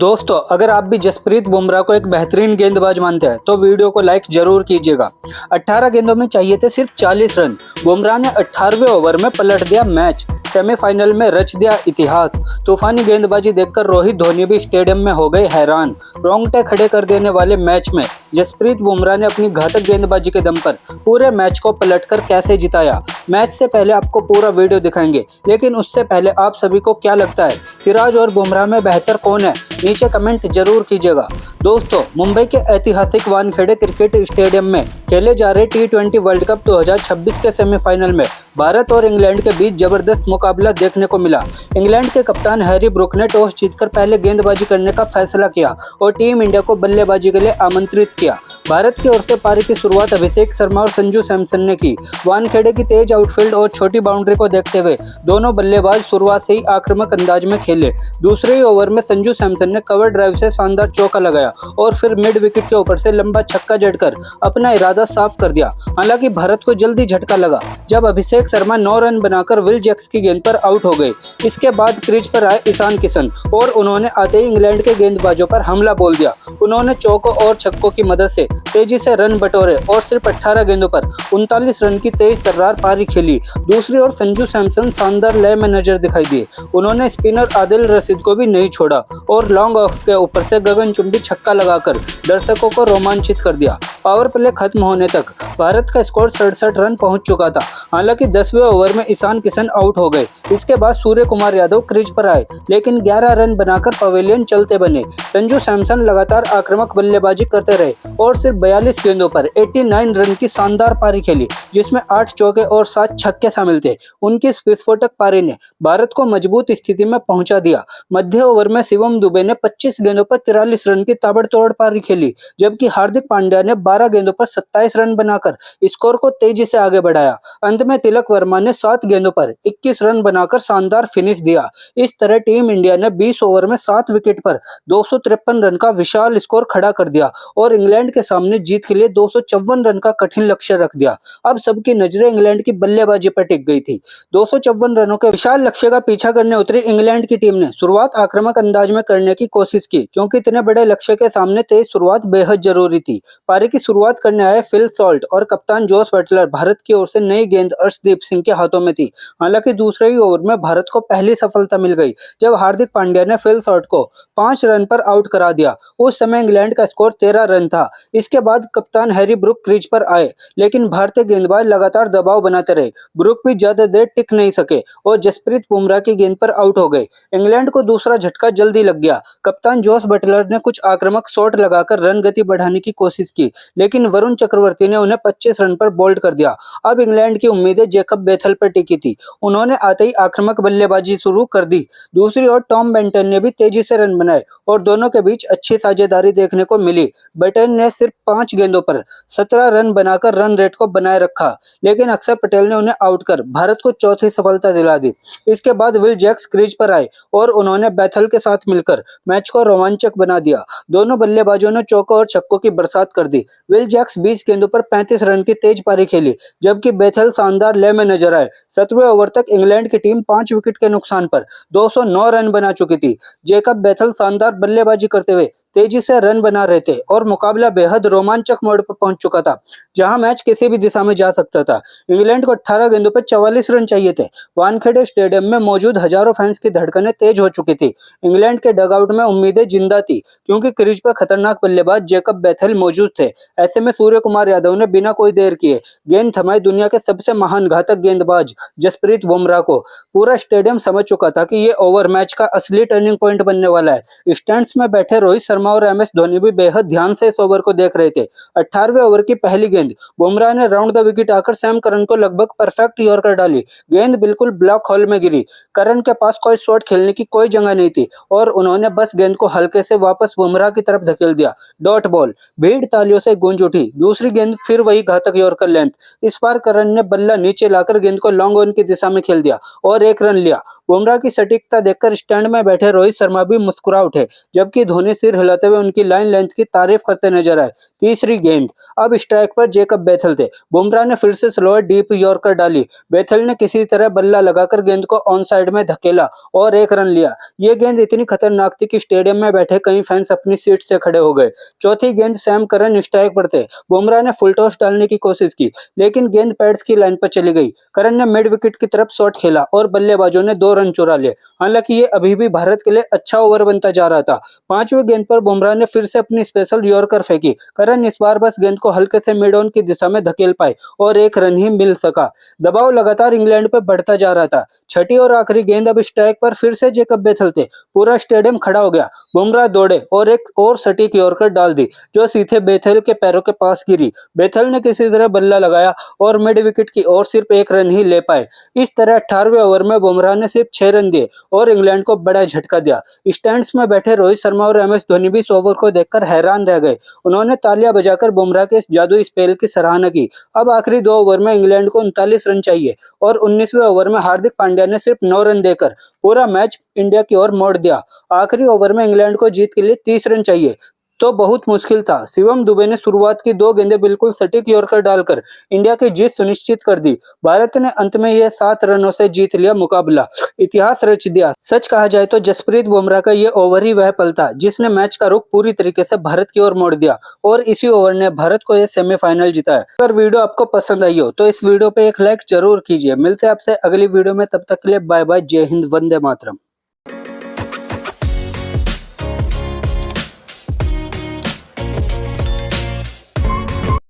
दोस्तों, अगर आप भी जसप्रीत बुमराह को एक बेहतरीन गेंदबाज मानते हैं तो वीडियो को लाइक जरूर कीजिएगा। 18 गेंदों में चाहिए थे सिर्फ 40 रन। बुमराह ने 18वें ओवर में पलट दिया मैच, सेमीफाइनल में रच दिया इतिहास। तूफानी गेंदबाजी देखकर रोहित धोनी भी स्टेडियम में हो गए हैरान। रोंगटे खड़े कर देने वाले मैच में जसप्रीत बुमराह ने अपनी घातक गेंदबाजी के दम पर पूरे मैच को पलटकर कैसे जिताया। मैच से पहले आपको पूरा वीडियो दिखाएंगे, लेकिन उससे पहले आप सभी को क्या लगता है, सिराज और बुमराह में बेहतर कौन है? नीचे कमेंट जरूर कीजिएगा। दोस्तों, मुंबई के ऐतिहासिक वानखेड़े क्रिकेट स्टेडियम में खेले जा रहे T20 वर्ल्ड कप 2026 के सेमीफाइनल में भारत और इंग्लैंड के बीच जबरदस्त मुकाबला देखने को मिला। इंग्लैंड के कप्तान हैरी ब्रूक ने टॉस जीतकर पहले गेंदबाजी करने का फैसला किया और टीम इंडिया को बल्लेबाजी के लिए आमंत्रित किया। भारत की ओर से पारी की शुरुआत अभिषेक शर्मा और संजू सैमसन ने की। वानखेड़े की तेज आउटफील्ड और छोटी बाउंड्री को देखते हुए दोनों बल्लेबाज शुरुआत से ही आक्रामक अंदाज में खेले। दूसरे ही ओवर में संजू सैमसन ने कवर ड्राइव से शानदार चौका लगाया और फिर मिड विकेट के ऊपर से लंबा छक्का जड़कर अपना इरादा साफ कर दिया। हालांकि भारत को जल्दी झटका लगा जब अभिषेक शर्मा 9 रन बनाकर विल जैक्स की गेंद पर आउट हो गए। इसके बाद क्रीज पर आए ईशान किशन और उन्होंने आते ही इंग्लैंड के गेंदबाजों पर हमला बोल दिया। उन्होंने चौकों और छक्कों की मदद से तेजी से रन बटोरे और सिर्फ 18 गेंदों पर 39 रन की तेज तर्रार पारी खेली। दूसरी ओर संजू सैमसन शानदार लय में नजर दिखाई दिए। उन्होंने स्पिनर आदिल रशीद को भी नहीं छोड़ा और लॉन्ग ऑफ के ऊपर से गगनचुंबी छक्का लगाकर दर्शकों को रोमांचित कर दिया। पावर प्ले खत्म होने तक भारत का स्कोर 67 रन पहुंच चुका था। हालांकि 10वें ओवर में ईशान किशन आउट हो गए। इसके बाद सूर्य कुमार यादव क्रीज पर आए, लेकिन 11 रन बनाकर पवेलियन चलते बने। संजू सैमसन लगातार आक्रामक बल्लेबाजी करते रहे और सिर्फ 42 गेंदों पर 89 रन की शानदार पारी खेली, जिसमें 8 चौके और 7 छक्के शामिल थे। उनकी इस विस्फोटक पारी ने भारत को मजबूत स्थिति में पहुंचा दिया। मध्य ओवर में शिवम दुबे ने 25 गेंदों पर 43 रन की ताबड़तोड़ पारी खेली, जबकि हार्दिक पांड्या ने 12 गेंदों पर 27 रन बनाकर स्कोर को तेजी से आगे बढ़ाया। अंत में तिलक वर्मा ने 7 गेंदों पर 21 रन बनाकर शानदार फिनिश दिया। इस तरह टीम इंडिया ने 20 ओवर में 7 विकेट पर 253 रन का विशाल स्कोर खड़ा कर दिया और इंग्लैंड के सामने जीत के लिए 254 रन का कठिन लक्ष्य रख दिया। अब सबकी नजरें इंग्लैंड की बल्लेबाजी पर टिक गई थी। 254 रनों के विशाल लक्ष्य का पीछा करने उतरी इंग्लैंड की टीम ने शुरुआत आक्रामक अंदाज में करने की कोशिश की, क्योंकि इतने बड़े लक्ष्य के सामने तेज शुरुआत बेहद जरूरी थी। पारी की शुरुआत करने आए फिल सॉल्ट और कप्तान जोस बटलर भारत की ओर से नई गेंद अर्शदीप सिंह के हाथों में थी। हालांकि दूसरे ही ओवर में भारत को पहली सफलता मिल गई जब हार्दिक पांड्या ने फिल सॉल्ट को 5 रन पर आउट करा दिया। उस समय इंग्लैंड का स्कोर 13 रन था। इसके बाद कप्तान हैरी ब्रूक क्रीज पर आए, लेकिन भारतीय गेंदबाज लगातार दबाव बनाते रहे। ब्रूक भी ज्यादा देर टिक नहीं सके और जसप्रीत बुमराह की गेंद पर आउट हो गए। इंग्लैंड को दूसरा झटका जल्दी लग गया। कप्तान जोस बटलर ने कुछ आक्रामक शॉट लगाकर रन गति बढ़ाने की कोशिश की, लेकिन वरुण चक्रवर्ती ने उन्हें 25 रन पर बोल्ड कर दिया। अब इंग्लैंड की उम्मीदें जेकब बेथल पर टिकी थी। उन्होंने आते ही आक्रामक बल्लेबाजी शुरू कर दी। दूसरी ओर टॉम बेंटन ने भी तेजी से रन बनाए और दोनों के बीच अच्छी साझेदारी देखने को मिली। बेंटन ने सिर्फ 5 गेंदों पर 17 रन बनाकर रन रेट को बनाए रखा, लेकिन अक्षर पटेल ने उन्हें आउट कर भारत को चौथी सफलता दिला दी। इसके बाद विल जैक्स क्रीज पर आए और उन्होंने बेथल के साथ मिलकर मैच को रोमांचक बना दिया। दोनों बल्लेबाजों ने चौकों और छक्कों की बरसात कर दी। विल जैक्स 20 गेंदों पर 35 रन की तेज पारी खेली, जबकि बेथल शानदार लय में नजर आए। 7वें ओवर तक इंग्लैंड की टीम 5 विकेट के नुकसान पर 209 रन बना चुकी थी। जेकब बेथल शानदार बल्लेबाजी करते हुए तेजी से रन बना रहे थे और मुकाबला बेहद रोमांचक मोड़ पर पहुंच चुका था, जहां मैच किसी भी दिशा में जा सकता था। इंग्लैंड को 18 गेंदों पर 44 रन चाहिए थे। वानखेड़े स्टेडियम में मौजूद हजारों फैंस की धड़कनें तेज हो चुकी थी। इंग्लैंड के डगआउट में उम्मीदें जिंदा थी, क्योंकि क्रीज पर खतरनाक बल्लेबाज जेकब बेथल मौजूद थे। ऐसे में सूर्य कुमार यादव ने बिना कोई देर किए गेंद थमाई दुनिया के सबसे महान घातक गेंदबाज जसप्रीत बुमराह को। पूरा स्टेडियम समझ चुका था कि ये ओवर मैच का असली टर्निंग पॉइंट बनने वाला है। स्टैंड्स में बैठे रोहित शर्मा और MS धोनी भी बेहद ध्यान से इस ओवर को देख रहे थे। 18वें ओवर की पहली गेंद बुमराह ने राउंड द विकेट आकर सैम करन को लगभग परफेक्ट यॉर्कर डाली। गेंद बिल्कुल ब्लॉक होल में गिरी। करन के पास कोई शॉट खेलने की कोई जगह नहीं थी और उन्होंने बस गेंद को हल्के से वापस बुमराह की तरफ धकेल दिया। Dot ball. भीड़ तालियों से गूंज उठी। दूसरी गेंद फिर वही घातक यॉर्कर लेंथ। इस बार करन ने बल्ला नीचे लाकर गेंद को लॉन्ग ऑन की दिशा में खेल दिया और 1 रन लिया। बुमराह की सटीकता देखकर स्टैंड में बैठे रोहित शर्मा भी मुस्कुरा उठे, जबकि धोनी सिर हिला चलाते हुए उनकी लाइन लेंथ की तारीफ करते नजर आए। तीसरी गेंद, अब स्ट्राइक पर जेकब बेथल थे। बुमराह ने फिर से स्लोअर डीप यॉर्कर डाली। बेथल ने किसी तरह बल्ला लगाकर गेंद को ऑन साइड में धकेला और 1 रन लिया। ये गेंद इतनी खतरनाक थी कि स्टेडियम में बैठे कई फैंस अपनी सीट से खड़े हो गए। चौथी गेंद, सैम करन स्ट्राइक पर थे। बुमराह ने फुल टॉस डालने की कोशिश की, लेकिन गेंद पैड्स की लाइन पर चली गई। करन ने मिड विकेट की तरफ शॉट खेला और बल्लेबाजों ने 2 रन चुरा लिए। हालांकि ये अभी भी भारत के लिए अच्छा ओवर बनता जा रहा था। 5वीं गेंद पर बुमराह ने फिर से अपनी स्पेशल यॉर्कर फेंकी। करन इस बार बस गेंद को हल्के से मिड ऑन की दिशा में धकेल पाए और 1 रन ही मिल सका। दबाव लगातार इंग्लैंड पर बढ़ता जा रहा था। छठी और आखिरी गेंद, अब स्ट्राइक पर फिर से जेकब बेथल थे। पूरा स्टेडियम खड़ा हो गया। बुमराह दौड़े और एक और सटीक यॉर्कर डाल दी, जो सीधे बेथल के पैरों के पास गिरी। बेथल ने किसी तरह बल्ला लगाया और मिड विकेट की ओर सिर्फ 1 रन ही ले पाए। इस तरह 18वें ओवर में बुमराह ने सिर्फ 6 रन दिए और इंग्लैंड को बड़ा झटका दिया। स्टैंड्स में बैठे रोहित शर्मा और एम एस धोनी भी इस ओवर को देखकर हैरान रह गए। उन्होंने तालियां बजाकर बुमराह के इस जादुई स्पेल की सराहना की। अब आखिरी 2 ओवर में इंग्लैंड को 39 रन चाहिए और 19वें ओवर में हार्दिक पांड्या ने सिर्फ 9 रन देकर पूरा मैच इंडिया की ओर मोड़ दिया। आखिरी ओवर में इंग्लैंड को जीत के लिए 30 रन चाहिए, तो बहुत मुश्किल था। शिवम दुबे ने शुरुआत की 2 गेंदें बिल्कुल सटीक यॉर्कर डालकर इंडिया की जीत सुनिश्चित कर दी। भारत ने अंत में यह 7 रनों से जीत लिया मुकाबला, इतिहास रच दिया। सच कहा जाए तो जसप्रीत बुमराह का यह ओवर ही वह पल था जिसने मैच का रुख पूरी तरीके से भारत की ओर मोड़ दिया और इसी ओवर ने भारत को यह सेमीफाइनल जिताया। अगर वीडियो आपको पसंद आई हो तो इस वीडियो पे एक लाइक जरूर कीजिए। मिलते हैं आपसे अगली वीडियो में, तब तक के लिए बाय बाय, जय हिंद, वंदे मातरम।